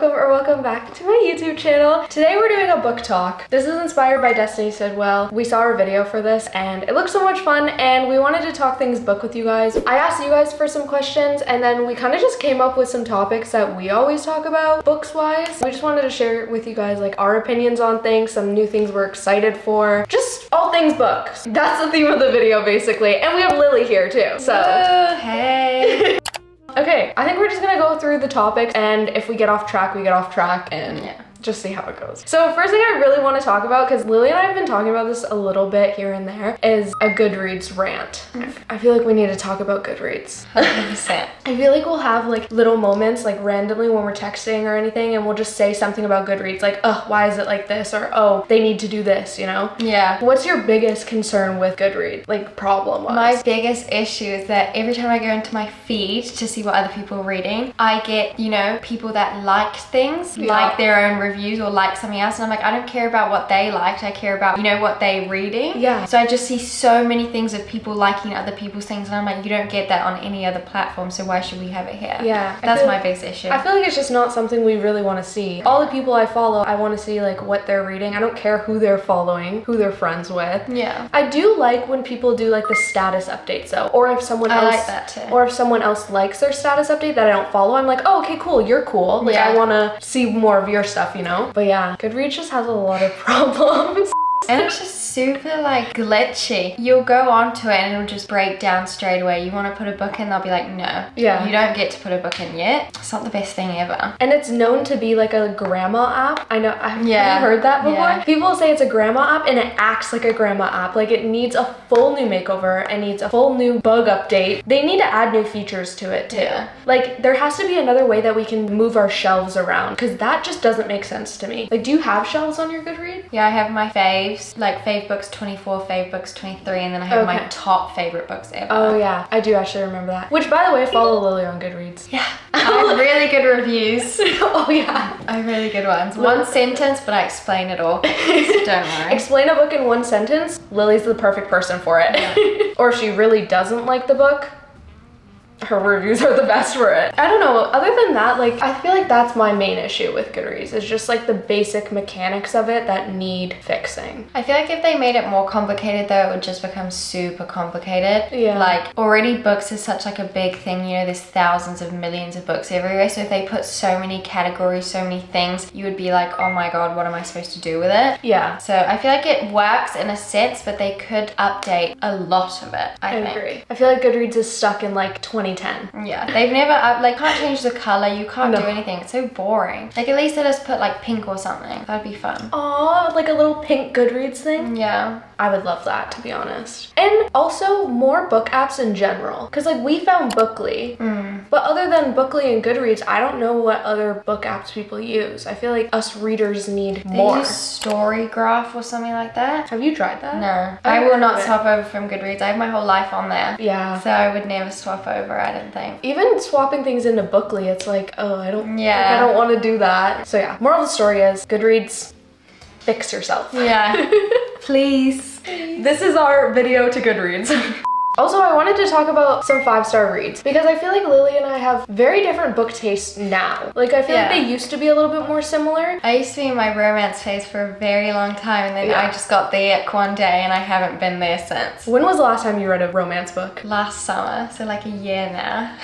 or welcome back to my YouTube channel. Today we're doing a book talk. This is inspired by Destiny Sidwell. We saw her video for this and it looked so much fun and we wanted to talk things book with you guys. I asked you guys for some questions and then we kind of just came up with some topics that we always talk about books wise. We just wanted to share with you guys like our opinions on things, some new things we're excited for, just all things books. That's the theme of the video basically. And we have Lily here too, so. Hey. Okay, I think we're just gonna go through the topics and if we get off track, we get off track and yeah. Just see how it goes. So first thing I really want to talk about, because Lily and I have been talking about this a little bit here and there, is a Goodreads rant. I feel like we need to talk about Goodreads. 100%. I feel like we'll have like little moments like randomly when we're texting or anything and we'll just say something about Goodreads like, oh, why is it like this? Or, oh, they need to do this, you know? Yeah. What's your biggest concern with Goodreads? Like problem-wise? My biggest issue is that every time I go into my feed to see what other people are reading, I get, you know, people that liked things, like their own reviews or like something else, and I'm like, I don't care about what they liked, I care about, you know, what they're reading. Yeah. So I just see so many things of people liking other people's things and I'm like, you don't get that on any other platform, so why should we have it here? Yeah. That's my biggest issue. I feel like it's just not something we really want to see. All the people I follow, I want to see like what they're reading. I don't care who they're following, who they're friends with. Yeah. I do like when people do like the status updates though, or if someone else, I like that too. Or if someone else likes their status update that I don't follow, I'm like, oh, okay, cool, you're cool. Like Yeah. I want to see more of your stuff, you know? But yeah, Goodreads just has a lot of problems. And it's just super like glitchy. You'll go onto it and it'll just break down straight away. You want to put a book in, they'll be like, no. Yeah. You don't get to put a book in yet. It's not the best thing ever. And it's known to be like a grandma app. I know, have you Yeah. heard that before? Yeah. People say it's a grandma app and it acts like a grandma app. Like it needs a full new makeover. It needs a full new bug update. They need to add new features to it too. Yeah. Like there has to be another way that we can move our shelves around because that just doesn't make sense to me. Like do you have shelves on your Goodreads? Yeah, I have my faves, like fave books 24, fave books 23, and then I have my top favorite books ever. Oh yeah, I do actually remember that. Which by the way, follow Lily on Goodreads. Yeah. I have really good reviews. Oh yeah. I have really good ones. One sentence, but I explain it all. So don't worry. Explain a book in one sentence, Lily's the perfect person for it. Yeah. Or if she really doesn't like the book, her reviews are the best for it. I don't know, other than that, like I feel like that's my main issue with Goodreads is just like the basic mechanics of it that need fixing. I feel like if they made it more complicated though, it would just become super complicated. Yeah. Like already books is such like a big thing, you know, there's thousands of millions of books everywhere. So if they put so many categories, so many things, you would be like, oh my God, what am I supposed to do with it? Yeah. So I feel like it works in a sense, but they could update a lot of it, I think. agree. I feel like Goodreads is stuck in like 2010. Yeah, they've never like can't change the color, you can't No. do anything. It's so boring. Like at least let us put like pink or something. That'd be fun. Aw, like a little pink Goodreads thing. Yeah. I would love that, to be honest. And also more book apps in general. Because like we found Bookly, but other than Bookly and Goodreads, I don't know what other book apps people use. I feel like us readers need They more. use Storygraph or something like that. Have you tried that? No, I I will heard not of it. swap over from Goodreads. I have my whole life on there. Yeah. So I would never swap over, I don't think. Even swapping things into Bookly, it's like, oh, I don't want to do that. So yeah, moral of the story is Goodreads, fix yourself. Yeah. Please. This is our video to Goodreads. Also, I wanted to talk about some 5-star reads because I feel like Lily and I have very different book tastes now. Like I feel like they used to be a little bit more similar. I used to be in my romance phase for a very long time and then Yeah. I just got the ick one day and I haven't been there since. When was the last time you read a romance book? Last summer, so like a year now.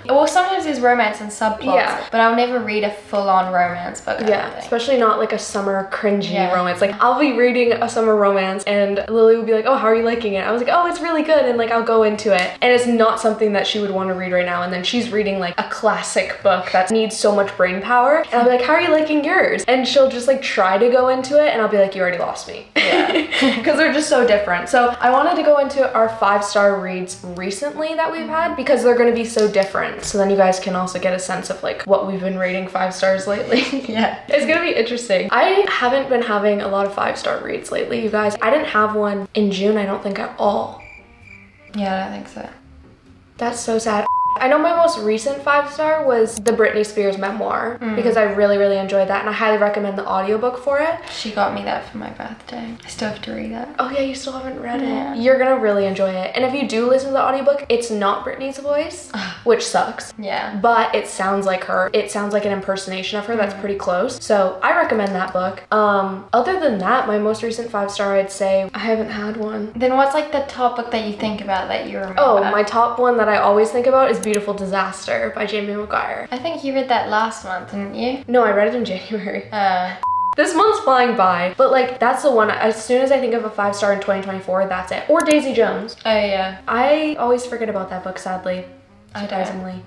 Well, sometimes there's romance and subplots, but I'll never read a full-on romance book. I don't think. Especially not like a summer cringy romance. Like I'll be reading a summer romance and Lily will be like, oh, how are you liking it? I was like, oh, it's really good. And like I'll go into it and it's not something that she would want to read right now. And then she's reading like a classic book that needs so much brain power. And I'll be like, how are you liking yours? And she'll just like try to go into it and I'll be like, you already lost me. Yeah. Because they're just so different. So I wanted to go into our 5-star reads recently that we've had because they're going to be so different. So then you guys can also get a sense of like what we've been rating 5 stars lately. Yeah. It's gonna be interesting. I haven't been having a lot of 5-star reads lately, you guys. I didn't have one in June, I don't think at all. Yeah, I don't think so. That's so sad. I know my most recent 5-star was the Britney Spears memoir because I really, really enjoyed that, and I highly recommend the audiobook for it. She got me that for my birthday. I still have to read it. Oh yeah, you still haven't read it. You're gonna really enjoy it. And if you do listen to the audiobook, it's not Britney's voice, which sucks. Yeah. But it sounds like her. It sounds like an impersonation of her that's pretty close. So I recommend that book. Other than that, my most recent 5-star, I'd say I haven't had one. Then what's like the top book that you think about that you remember? Oh, my top one that I always think about is Beautiful Disaster by Jamie McGuire. I think you read that last month, didn't you? No, I read it in January. This month's flying by, but like that's the one, as soon as I think of a 5-star in 2024, that's it. Or Daisy Jones. Oh yeah. I always forget about that book, sadly. I don't. Surprisingly.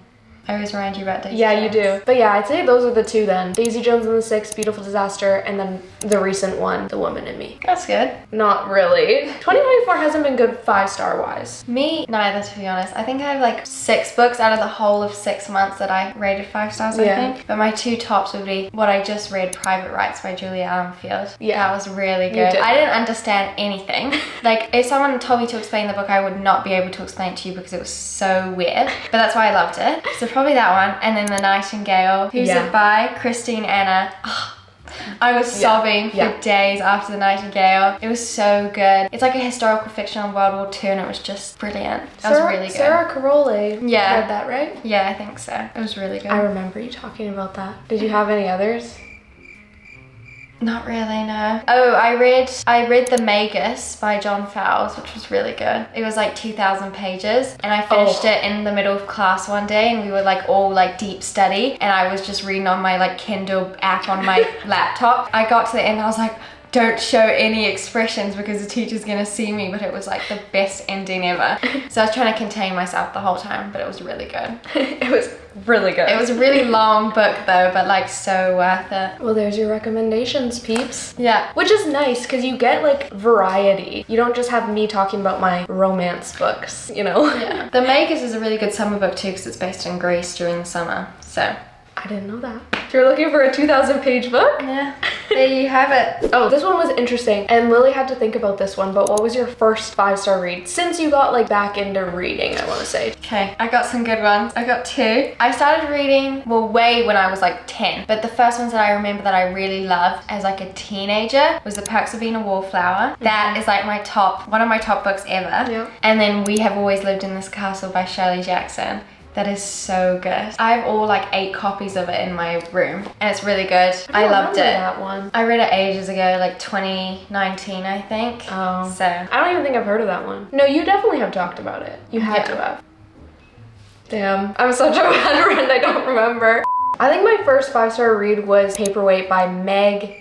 I always remind you about Daisy Yeah, Jones. you do. But yeah, I'd say those are the two then. Daisy Jones and the Six, Beautiful Disaster, and then the recent one, The Woman in Me. That's good. Not really. 2024 hasn't been good 5-star wise. Me, neither, to be honest. I think I have like 6 books out of the whole of 6 months that I rated 5 stars, I think. But my 2 tops would be what I just read, Private Rights by Julia Armfield. Yeah. That was really good. I didn't understand anything. Like, if someone told me to explain the book, I would not be able to explain it to you because it was so weird. But that's why I loved it. So probably that one. And then The Nightingale. Who's it by? Christine Anna. Oh, I was sobbing for days after The Nightingale. It was so good. It's like a historical fiction on World War II and it was just brilliant. That was really good. Sarah Carole. Yeah. Read that, right? Yeah, I think so. It was really good. I remember you talking about that. Did you have any others? Not really, no. Oh, I read The Magus by John Fowles, which was really good. It was like 2,000 pages and I finished it in the middle of class one day and we were like all like deep study and I was just reading on my like Kindle app on my laptop. I got to the end and I was like, don't show any expressions because the teacher's gonna see me, but it was like the best ending ever. So I was trying to contain myself the whole time, but it was really good. It was really good. It was a really long book though, but like so worth it. Well, there's your recommendations, peeps. Yeah. Which is nice because you get like variety. You don't just have me talking about my romance books, you know? Yeah. The Magus is a really good summer book too because it's based in Greece during the summer, so. I didn't know that. If you're looking for a 2,000-page book? Yeah, there you have it. Oh, this one was interesting, and Lily had to think about this one, but what was your first 5-star read? Since you got like back into reading, I want to say. Okay, I got some good ones. I got 2. I started reading, well, way when I was like 10, but the first ones that I remember that I really loved as like a teenager was The Perks of Being a Wallflower. That is like one of my top books ever. Yeah. And then We Have Always Lived in This Castle by Shirley Jackson. That is so good. I have all like 8 copies of it in my room and it's really good. I loved it. That one. I read it ages ago, like 2019, I think. Oh. So. I don't even think I've heard of that one. No, you definitely have talked about it. You had to have. Damn, I'm such a bad friend, I don't remember. I think my first 5-star read was Paperweight by Meg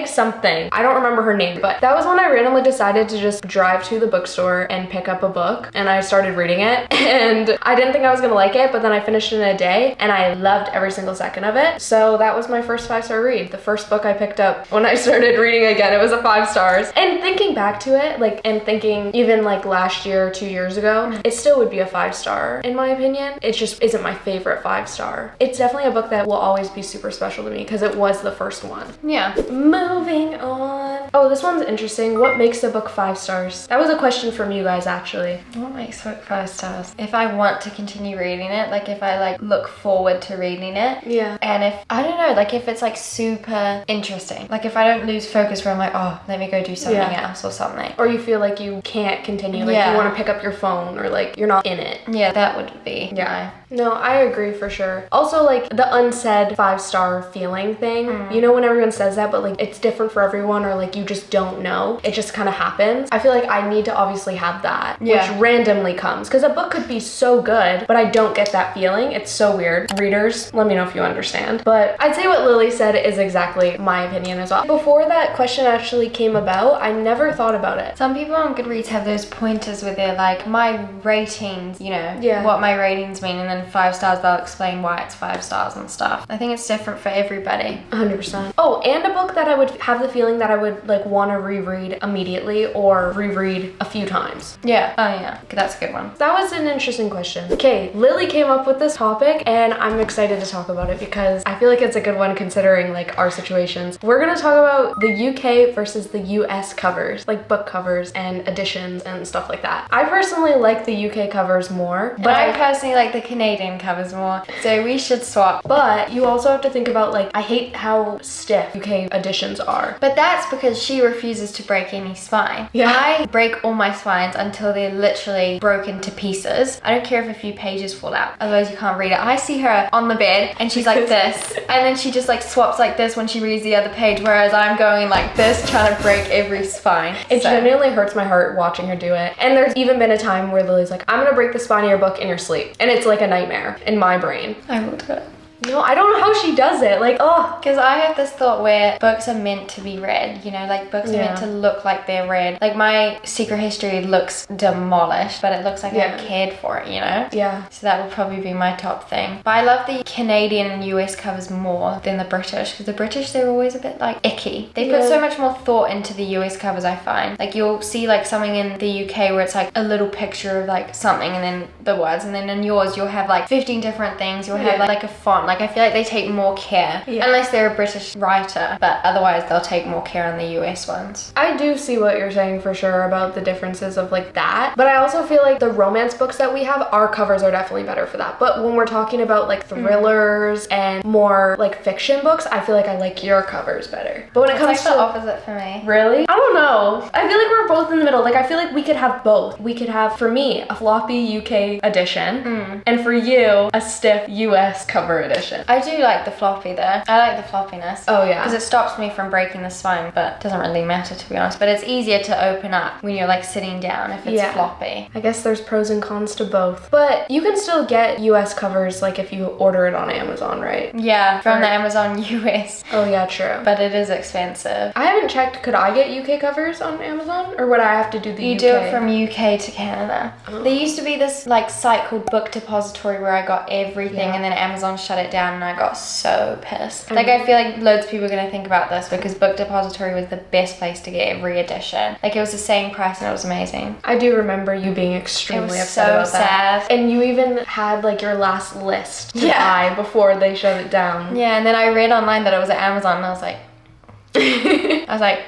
something. I don't remember her name, but that was when I randomly decided to just drive to the bookstore and pick up a book and I started reading it and I didn't think I was gonna like it, but then I finished it in a day and I loved every single second of it. So that was my first 5-star read. The first book I picked up when I started reading again, it was a 5 stars. And thinking back to it, like, and thinking even like last year or 2 years ago, it still would be a 5-star in my opinion. It just isn't my favorite 5-star. It's definitely a book that will always be super special to me because it was the first one. Yeah. Moving on. Oh, this one's interesting. What makes a book 5 stars? That was a question from you guys, actually. What makes a book 5 stars? If I want to continue reading it, like if I like look forward to reading it. Yeah. And if, I don't know, like if it's like super interesting. Like if I don't lose focus where I'm like, oh, let me go do something else or something. Or you feel like you can't continue, like you want to pick up your phone or like you're not in it. Yeah, that would be. Yeah. No, I agree for sure. Also, like the unsaid 5-star feeling thing. You know when everyone says that, but like it's different for everyone or like you just don't know. It just kind of happens. I feel like I need to obviously have that, which randomly comes. Because a book could be so good, but I don't get that feeling. It's so weird. Readers, let me know if you understand. But I'd say what Lily said is exactly my opinion as well. Before that question actually came about, I never thought about it. Some people on Goodreads have those pointers where they're like, my ratings, you know, what my ratings mean, and then 5 stars, they'll explain why it's 5 stars and stuff. I think it's different for everybody. 100%. Oh, Oh, and a book that I would have the feeling that I would like want to reread immediately or reread a few times. Yeah. Oh yeah. That's a good one. That was an interesting question. Okay, Lily came up with this topic and I'm excited to talk about it because I feel like it's a good one considering like our situations. We're gonna talk about the UK versus the US covers, like book covers and editions and stuff like that. I personally like the UK covers more, But I personally like the Canadian covers more, so we should swap. but you also have to think about like, I hate how stiff UK editions are. But that's because she refuses to break any spine. Yeah. I break all my spines until they're literally broken to pieces. I don't care if a few pages fall out, otherwise you can't read it. I see her on the bed and she's like this, and then she just like swaps like this when she reads the other page, whereas I'm going like this trying to break every spine. It genuinely hurts my heart watching her do it. And there's even been a time where Lily's like, I'm gonna break the spine of your book in your sleep. And it's like a nightmare in my brain. I will do it. No, I don't know how she does it. Like, oh. Because I have this thought where books are meant to be read, you know, like books are meant to look like they're read. Like my Secret History looks demolished, but it looks like I cared for it, you know? Yeah. So that would probably be my top thing. But I love the Canadian and US covers more than the British, because the British, they're always a bit like icky. They put so much more thought into the US covers, I find. Like you'll see like something in the UK where it's like a little picture of like something and then the words, and then in yours you'll have like 15 different things. You'll have like a font. Like I feel like they take more care, unless they're a British writer, but otherwise they'll take more care on the US ones. I do see what you're saying for sure about the differences of like that, but I also feel like the romance books that we have, our covers are definitely better for that. But when we're talking about like thrillers and more like fiction books, I feel like I like your covers better. But when it comes It's to like the opposite for me. Really? I don't know. I feel like we're both in the middle. Like I feel like we could have both. We could have, for me, a floppy UK edition, and for you, a stiff US cover edition. I do like the floppy though. I like the floppiness. Oh yeah. Because it stops me from breaking the spine, but it doesn't really matter to be honest. But it's easier to open up when you're like sitting down if it's floppy. I guess there's pros and cons to both. But you can still get US covers like if you order it on Amazon, right? Yeah, from the Amazon US. Oh yeah, true. But it is expensive. I haven't checked, could I get UK covers on Amazon? Or would I have to do the UK? You do it from UK to Canada. There used to be this like site called Book Depository where I got everything and then Amazon shut it down and I got so pissed. Like I feel like loads of people are gonna think about this because Book Depository was the best place to get every edition. Like it was the same price and it was amazing. I do remember you being extremely upset so about that. sad. And you even had like your last list to buy before they shut it down. Yeah, and then I read online that it was at Amazon and I was like,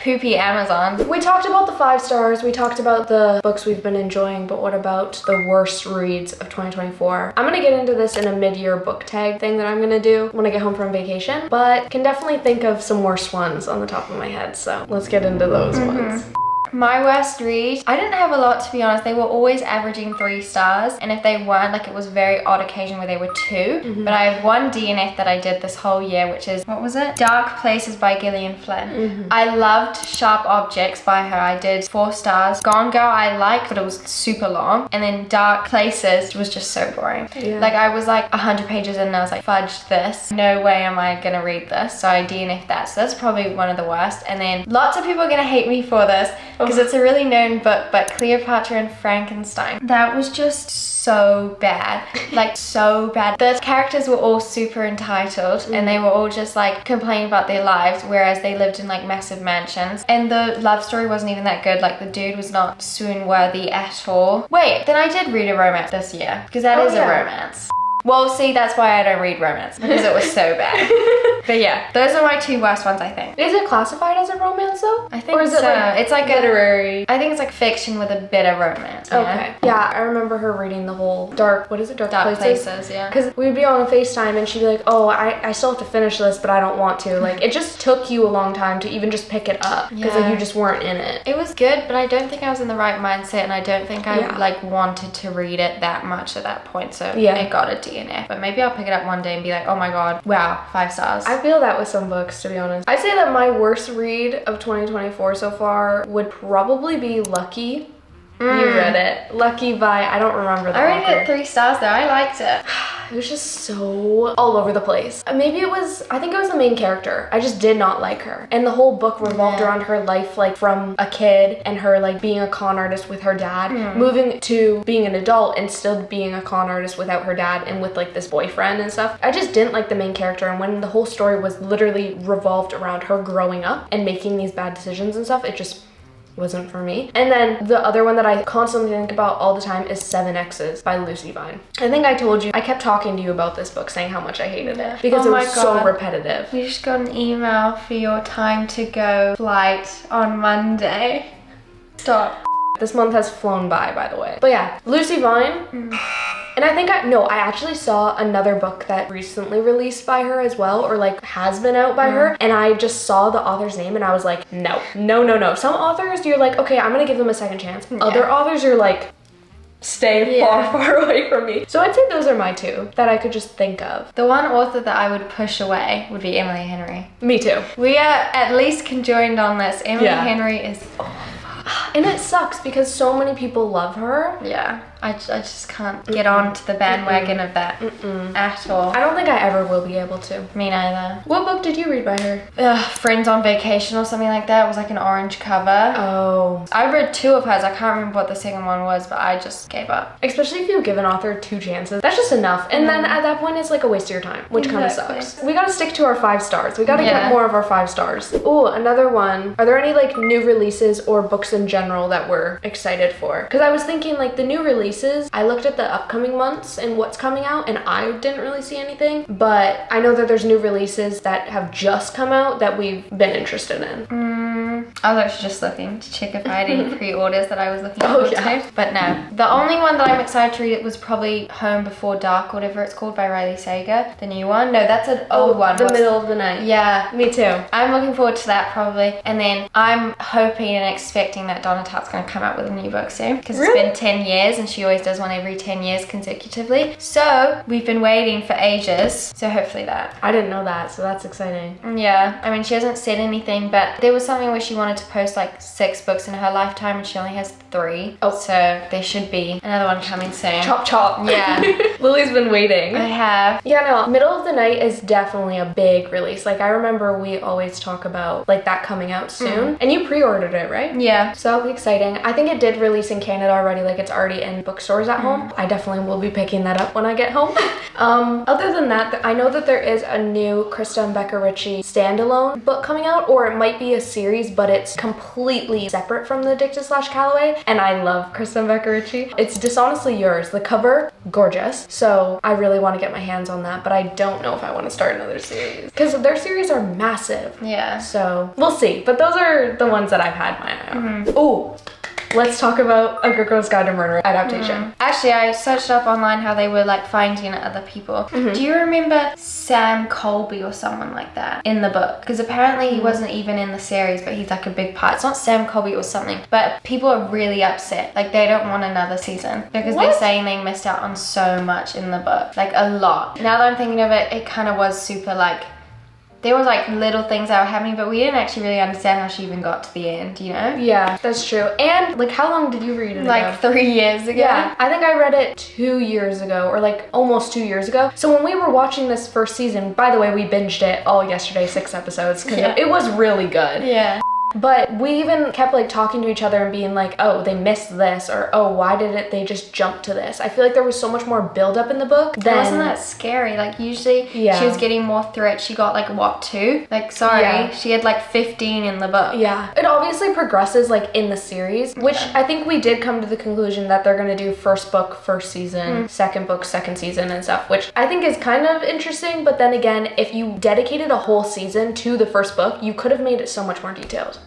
poopy Amazon. We talked about the 5 stars, we talked about the books we've been enjoying, but what about the worst reads of 2024? I'm gonna get into this in a mid-year book tag thing that I'm gonna do when I get home from vacation, but can definitely think of some worst ones on the top of my head, so let's get into those ones. My worst read, I didn't have a lot to be honest. They were always averaging 3 stars, and if they weren't, like it was a very odd occasion where they were 2. But I have one DNF that I did this whole year, which is, what was it? Dark Places by Gillian Flynn. I loved Sharp Objects by her. I did 4 stars. Gone Girl I liked, but it was super long. And then Dark Places was just so boring. Like I was like 100 pages in and I was like, fudge this. No way am I gonna read this. So I DNF'd that. So that's probably one of the worst. And then lots of people are gonna hate me for this, because it's a really known book, but Cleopatra and Frankenstein. That was just so bad. Like so bad. The characters were all super entitled and they were all just like complaining about their lives, whereas they lived in like massive mansions. And the love story wasn't even that good. Like the dude was not swoon worthy at all. Wait, then I did read a romance this year, because that is a romance. Well, see, that's why I don't read romance, because it was so bad. But yeah, those are my 2 worst ones, I think. Is it classified as a romance though? I think or is so. It like it's like literary? I think it's like fiction with a bit of romance. Okay. Yeah, I remember her reading the whole Dark Places, yeah. Because we'd be on a FaceTime and she'd be like, oh, I still have to finish this, but I don't want to. Like, it just took you a long time to even just pick it up, because like you just weren't in it. It was good, but I don't think I was in the right mindset, and I don't think I like wanted to read it that much at that point, so it got a DNF. But maybe I'll pick it up one day and be like, oh my god, wow, 5 stars. I feel that with some books, to be honest. I'd say that my worst read of 2024 so far would probably be Lucky. You read it. Lucky by, I don't remember the I rated author. it 3 stars though. I liked it. it was just so all over the place. Maybe I think it was the main character. I just did not like her. And the whole book revolved around her life, like from a kid and her like being a con artist with her dad, moving to being an adult and still being a con artist without her dad and with like this boyfriend and stuff. I just didn't like the main character, and when the whole story was literally revolved around her growing up and making these bad decisions and stuff, it just wasn't for me. And then the other one that I constantly think about all the time is 7X's by Lucy Vine. I think I told you, I kept talking to you about this book saying how much I hated it because it was so repetitive. You just got an email for your time to go flight on Monday. Stop. This month has flown by the way. But yeah, Lucy Vine. And I think I actually saw another book that recently released by her as well, or like has been out by her, and I just saw the author's name and I was like, no. Some authors you're like, okay, I'm gonna give them a second chance. Other authors you're like, stay far away from me. So I'd say those are my two that I could just think of. The one author that I would push away would be Emily Henry. Me too. We are at least conjoined on this. Emily Henry is and it sucks because so many people love her. Yeah. I just can't get on to the bandwagon of that at all. I don't think I ever will be able to. Me neither. What book did you read by her? Friends on Vacation or something like that. It was like an orange cover. Oh. I read two of hers. I can't remember what the second one was, but I just gave up. Especially if you give an author 2 chances. That's just enough. And then at that point, it's like a waste of your time, which kind of sucks. We gotta stick to our 5 stars. We gotta get more of our 5 stars. Ooh, another one. Are there any like new releases or books in general that we're excited for? Because I was thinking like the new releases, I looked at the upcoming months and what's coming out and I didn't really see anything, but I know that there's new releases that have just come out that we've been interested in. I was actually just looking to check if I had any pre-orders that I was looking forward to, but no. The only one that I'm excited to read was probably Home Before Dark, whatever it's called, by Riley Sager, the new one. No, that's an old one. The Middle of the Night. Yeah, me too. I'm looking forward to that probably, and then I'm hoping and expecting that Donna Tartt's going to come out with a new book soon, because it's been 10 years and she always does one every 10 years consecutively. So we've been waiting for ages, so hopefully that. I didn't know that, so that's exciting. Yeah, I mean, she hasn't said anything, but there was something where she wanted to post like 6 books in her lifetime and she only has 3. Oh, so there should be another one coming soon. Chop chop. Yeah. Lily's been waiting. I have. Yeah, no, Middle of the Night is definitely a big release. Like I remember we always talk about like that coming out soon, and you pre-ordered it, right? Yeah. So exciting. I think it did release in Canada already, like it's already in bookstores at home. I definitely will be picking that up when I get home. Other than that, I know that there is a new Krista and Becca Ritchie standalone book coming out, or it might be a series, but it's completely separate from the Addicted / Calloway, and I love Krista and Becca Ritchie. It's Dishonestly Yours. The cover, gorgeous. So I really want to get my hands on that, but I don't know if I want to start another series because their series are massive. Yeah. So we'll see, but those are the ones that I've had my eye on. Ooh. Let's talk about A Good Girl's Guide to Murder adaptation. Actually, I searched up online how they were like finding other people. Do you remember Sam Colby or someone like that in the book? Because apparently he wasn't even in the series, but he's like a big part. It's not Sam Colby or something, but people are really upset. Like they don't want another season because they're saying they missed out on so much in the book, like a lot. Now that I'm thinking of it, it kind of was super like, there was like little things that were happening, but we didn't actually really understand how she even got to the end, you know? Yeah, that's true. And like, how long did you read it like ago? 3 years ago. Yeah, I think I read it 2 years ago, or like almost 2 years ago. So when we were watching this first season, by the way, we binged it all yesterday, 6 episodes, because it was really good. Yeah. But we even kept like talking to each other and being like, oh, they missed this, or oh, why did they just jump to this? I feel like there was so much more build up in the book. It wasn't that scary. Like usually she was getting more threats. She got like what, 2? Like she had like 15 in the book. Yeah. It obviously progresses like in the series, which I think we did come to the conclusion that they're gonna do first book, first season, second book, second season and stuff, which I think is kind of interesting. But then again, if you dedicated a whole season to the first book, you could have made it so much more detailed.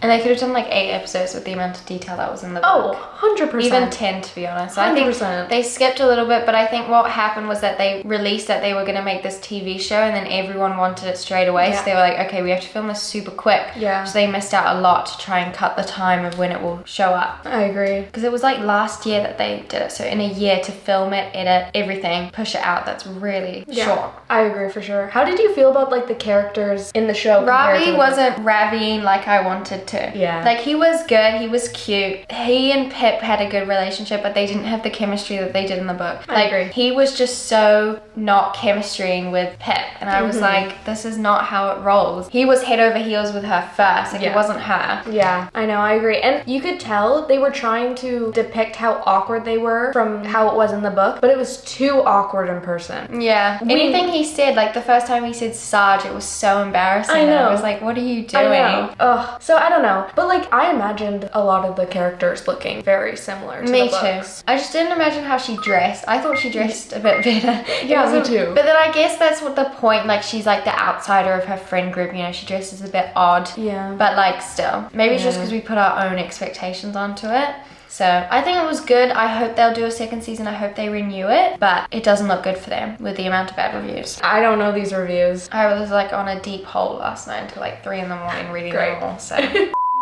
And they could have done like 8 episodes with the amount of detail that was in the book. Oh, 100%. Even 10 to be honest. So 100%. I think they skipped a little bit, but I think what happened was that they released that they were going to make this TV show and then everyone wanted it straight away. So they were like, okay, we have to film this super quick. Yeah. So they missed out a lot to try and cut the time of when it will show up. I agree. Because it was like last year that they did it. So in a year to film it, edit, everything, push it out, that's really short. I agree for sure. How did you feel about like the characters in the show? Ravi wasn't Raviing like I wanted too. Yeah. Like, he was good, he was cute. He and Pip had a good relationship, but they didn't have the chemistry that they did in the book. I Like, agree. he was just so not chemistrying with Pip. And I was like, this is not how it rolls. He was head over heels with her first. Like, it wasn't her. Yeah, I know, I agree. And you could tell they were trying to depict how awkward they were from how it was in the book, but it was too awkward in person. Yeah. Anything he said, like the first time he said Sarge, it was so embarrassing. I know. I was like, what are you doing? I know. Ugh. So I don't know. But like, I imagined a lot of the characters looking very similar to Me the too. books. I just didn't imagine how she dressed. I thought she dressed a bit better. Yeah, me too. But then I guess that's what the point, like, she's like the outsider of her friend group, you know, she dresses a bit odd. Yeah. But like, still. Maybe it's just because we put our own expectations onto it. So I think it was good. I hope they'll do a second season. I hope they renew it, but it doesn't look good for them with the amount of bad reviews. I don't know these reviews. I was like on a deep hole last night until like 3 in the morning reading them all, so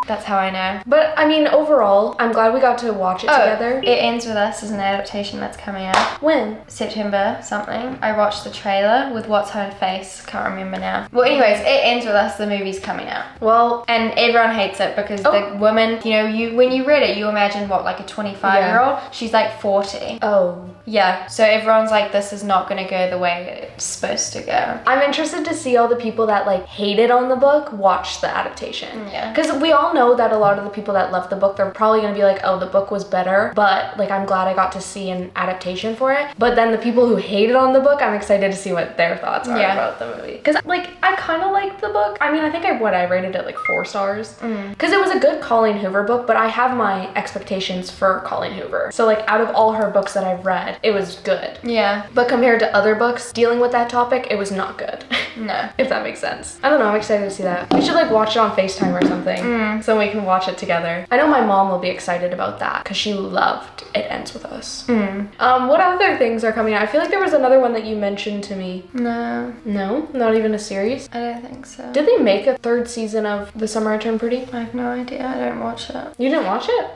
that's how I know. But I mean, overall, I'm glad we got to watch it together. It Ends With Us is an adaptation that's coming out. When? September something. I watched the trailer with what's her face, can't remember now. Well, anyways, It Ends With Us, the movie's coming out. Well, And everyone hates it because the woman, you know, when you read it, you imagine what, like a 25-year-old? She's like 40. oh. Yeah, so everyone's like, this is not gonna go the way it's supposed to go. I'm interested to see all the people that like hated on the book watch the adaptation. Yeah. Because we all know that a lot of the people that love the book, they're probably gonna be like, oh, the book was better, but like, I'm glad I got to see an adaptation for it. But then the people who hated on the book, I'm excited to see what their thoughts are about the movie. Because like, I kind of liked the book. I mean, I think I rated it like 4 stars. Because it was a good Colleen Hoover book, but I have my expectations for Colleen Hoover. So like, out of all her books that I've read, it was good. Yeah. But compared to other books dealing with that topic, it was not good. No. If that makes sense. I don't know, I'm excited to see that. We should like watch it on FaceTime or something so we can watch it together. I know my mom will be excited about that because she loved It Ends With Us. What other things are coming out? I feel like there was another one that you mentioned to me. No. No? Not even a series? I don't think so. Did they make a 3rd season of The Summer I Turned Pretty? I have no idea. I don't watch it. You didn't watch it?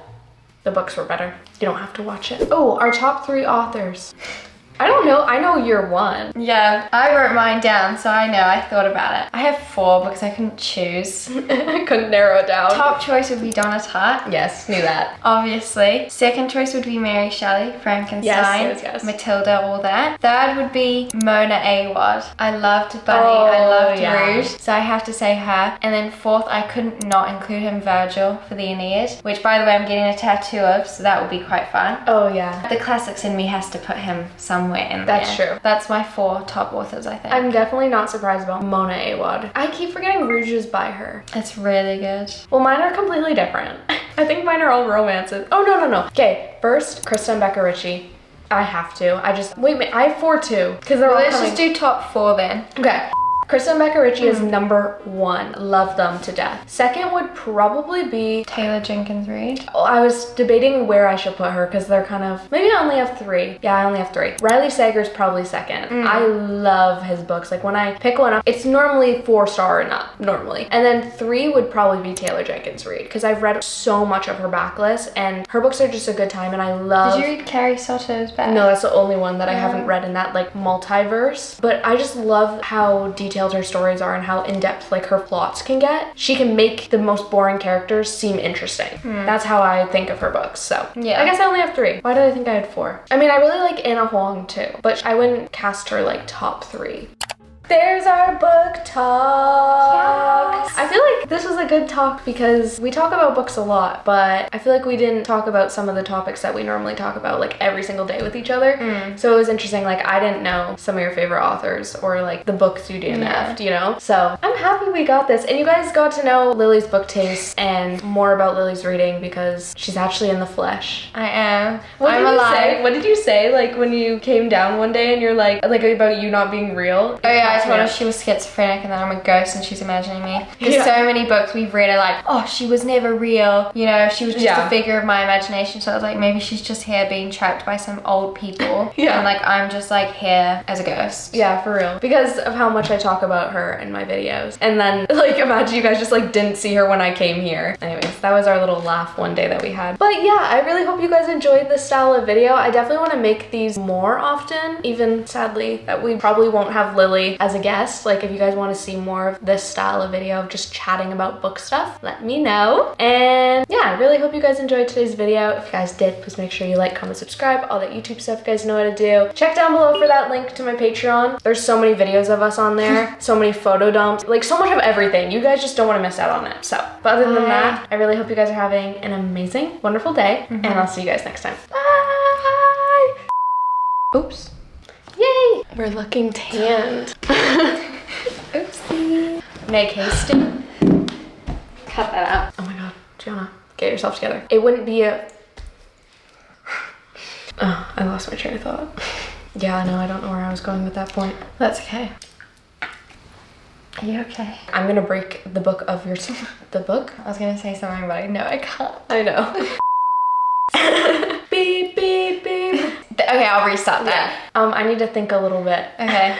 The books were better. You don't have to watch it. Oh, our top 3 authors. I don't know. I know you're one. Yeah, I wrote mine down, so I know. I thought about it. I have 4 because I couldn't choose. I couldn't narrow it down. Top choice would be Donna Tartt. Yes, knew that. Obviously. Second choice would be Mary Shelley, Frankenstein, Yes. Matilda, all that. Third would be Mona Awad. I loved Bunny, I loved Rouge, so I have to say her. And then 4th, I couldn't not include him, Virgil, for the Aeneid, which by the way, I'm getting a tattoo of, so that will be quite fun. Oh, yeah. The classics in me has to put him somewhere in That's there. true. That's my 4 top authors, I think. I'm definitely not surprised about Mona Awad. I keep forgetting Rouge is by her. It's really good. Well, mine are completely different. I think mine are all romances. Oh, no. Okay, first, Kristen Becca Ritchie. I have to. Wait, I have 4 too. Because they're all Let's coming. just do top 4 then. Okay. Kristen Becca Ritchie is number 1. Love them to death. Second would probably be... Taylor Jenkins Reid. I was debating where I should put her because they're kind of... Maybe I only have 3. Yeah, I only have 3. Riley Sager's probably second. I love his books. Like when I pick one up, it's normally 4-star and up, normally. And then 3 would probably be Taylor Jenkins Reid because I've read so much of her backlist and her books are just a good time and I love... Did you read Carrie Sotto's back? No, that's the only one that I haven't read in that like multiverse. But I just love how detailed her stories are and how in-depth like her plots can get. She can make the most boring characters seem interesting. That's how I think of her books. So yeah, I guess I only have 3. Why did I think I had 4? I mean, I really like Anna Huang too, but I wouldn't cast her like top 3. There's our book talk. Yes. I feel like this was a good talk because we talk about books a lot, but I feel like we didn't talk about some of the topics that we normally talk about like every single day with each other. So it was interesting. Like I didn't know some of your favorite authors or like the books you DNF'd, you know? So I'm happy we got this. And you guys got to know Lily's book taste and more about Lily's reading because she's actually in the flesh. I am. I'm alive. What did you say like when you came down one day and you're like about you not being real? Oh yeah, I told her she was schizophrenic and that I'm a ghost and she's imagining me. There's so many books we've read are like, oh, she was never real. You know, she was just a figure of my imagination. So I was like, maybe she's just here being trapped by some old people. And like, I'm just like here as a ghost. Yeah, for real. Because of how much I talk about her in my videos. And then like, imagine you guys just like didn't see her when I came here. Anyways, That was our little laugh one day that we had. But yeah, I really hope you guys enjoyed this style of video. I definitely want to make these more often, even sadly that we probably won't have Lily as a guest. Like if you guys want to see more of this style of video of just chatting about book stuff, let me know. And yeah, I really hope you guys enjoyed today's video. If you guys did, please make sure you like, comment, subscribe, all that YouTube stuff you guys know how to do. Check down below for that link to my Patreon. There's so many videos of us on there, so many photo dumps, like so much of everything. You guys just don't want to miss out on it. So, but other than that, I really hope you guys are having an amazing, wonderful day, and I'll see you guys next time. Bye! Oops. Yay! We're looking tanned. Oopsie. Meg Hasty. Cut that out. Oh my god, Gianna, get yourself together. It wouldn't be a... Oh, I lost my train of thought. Yeah, I know, I don't know where I was going with that point. That's okay. Are you okay? I'm gonna break the book of your... The book? I was gonna say something, but I know I can't. I know. Beep, beep, beep. Okay, I'll restart that. I need to think a little bit. Okay.